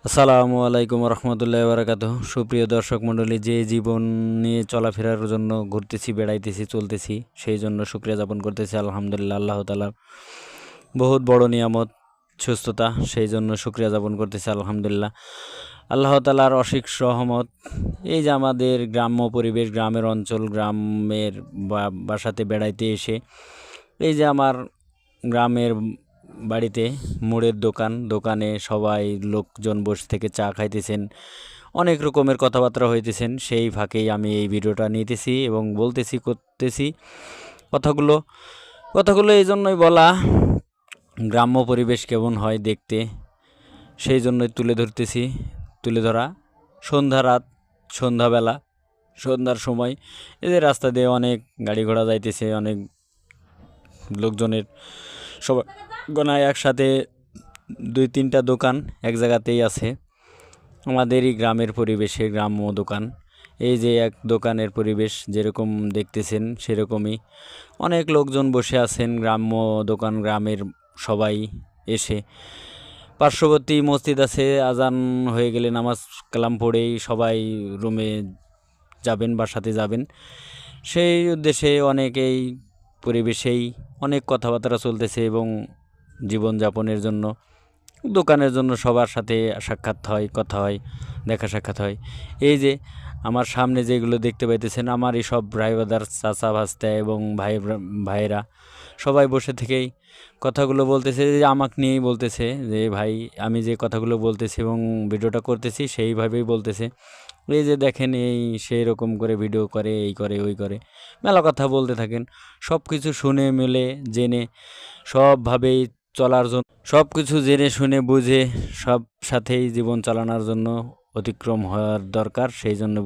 আসসালামু আলাইকুম রহমতুল্লাহ বারাকাতুহ। সুপ্রিয় দর্শক মণ্ডলী, যে জীবন নিয়ে চলাফেরার জন্য ঘুরতেছি, বেড়াইতেছি, চলতেছি, সেই জন্য শুক্রিয়া যাপন করতেছি আলহামদুলিল্লাহ। আল্লাহ তাআলার বহুত বড় নিয়ামত সুস্থতা, সেই জন্য শুক্রিয়া যাপন করতেছি আলহামদুলিল্লাহ। আল্লাহ তাআলার অশেষ রহমত। এই যে আমাদের গ্রাম্য পরিবেশ, গ্রামের অঞ্চল, গ্রামের বাসাতে বেড়াইতে এসে এই যে আমার গ্রামের বাড়িতে মুড়ের দোকানে সবাই লোকজন বসে থেকে চা খাইতেছেন, অনেক রকমের কথাবার্তা হইতেছেন। সেই ফাঁকেই আমি এই ভিডিওটা নিতেছি এবং বলতেছি, করতেছি কথাগুলো কথাগুলো এই জন্যই বলা, গ্রাম্য পরিবেশ কেমন হয় দেখতে, সেই জন্যই তুলে ধরা। সন্ধ্যাবেলা, সন্ধ্যার সময় এদের রাস্তা দিয়ে অনেক গাড়ি ঘোড়া যাইতেছে, অনেক লোকজনের সবাই গোনায় একসাথে 2-3টা দোকান এক জায়গাতেই আছে। আমাদেরই গ্রামের পরিবেশে গ্রাম্য দোকান। এই যে এক দোকানের পরিবেশ যেরকম দেখতেছেন সেরকমই অনেক লোকজন বসে আছেন। গ্রাম্য দোকান, গ্রামের সবাই এসে, পার্শ্ববর্তী মসজিদ আছে, আজান হয়ে গেলে নামাজ কালাম পড়েই সবাই রুমে যাবেন, বাসাতে যাবেন। সেই উদ্দেশ্যে অনেকেই পরিবেশেই অনেক কথাবার্তা চলতেছে এবং জীবনযাপনের জন্য, দোকানের জন্য সবার সাথে সাক্ষাৎ হয়, কথা হয়, দেখা সাক্ষাৎ হয়। এই যে আমার সামনে যেগুলো দেখতে পাইতেছেন, আমার এই সব ভাই ব্রাদার, চাচা ভাস্তা এবং ভাইয়েরা সবাই বসে থেকেই কথাগুলো বলতেছে, যে আমাকে নিয়েই বলতেছে যে ভাই আমি যে কথাগুলো বলতেছি এবং ভিডিওটা করতেছি সেইভাবেই বলতেছে। এই যে দেখেন, এই সেই রকম করে ভিডিও করে, এই করে ওই করে, মেলা কথা বলতে থাকেন। সব কিছু শুনে মেলে জেনে সবভাবেই চলার জন্য, সব কিছু জেনে শুনে বুঝে সব সাথেই জীবন চালানোর জন্য অতিক্রম হওয়ার দরকার। সেই জন্য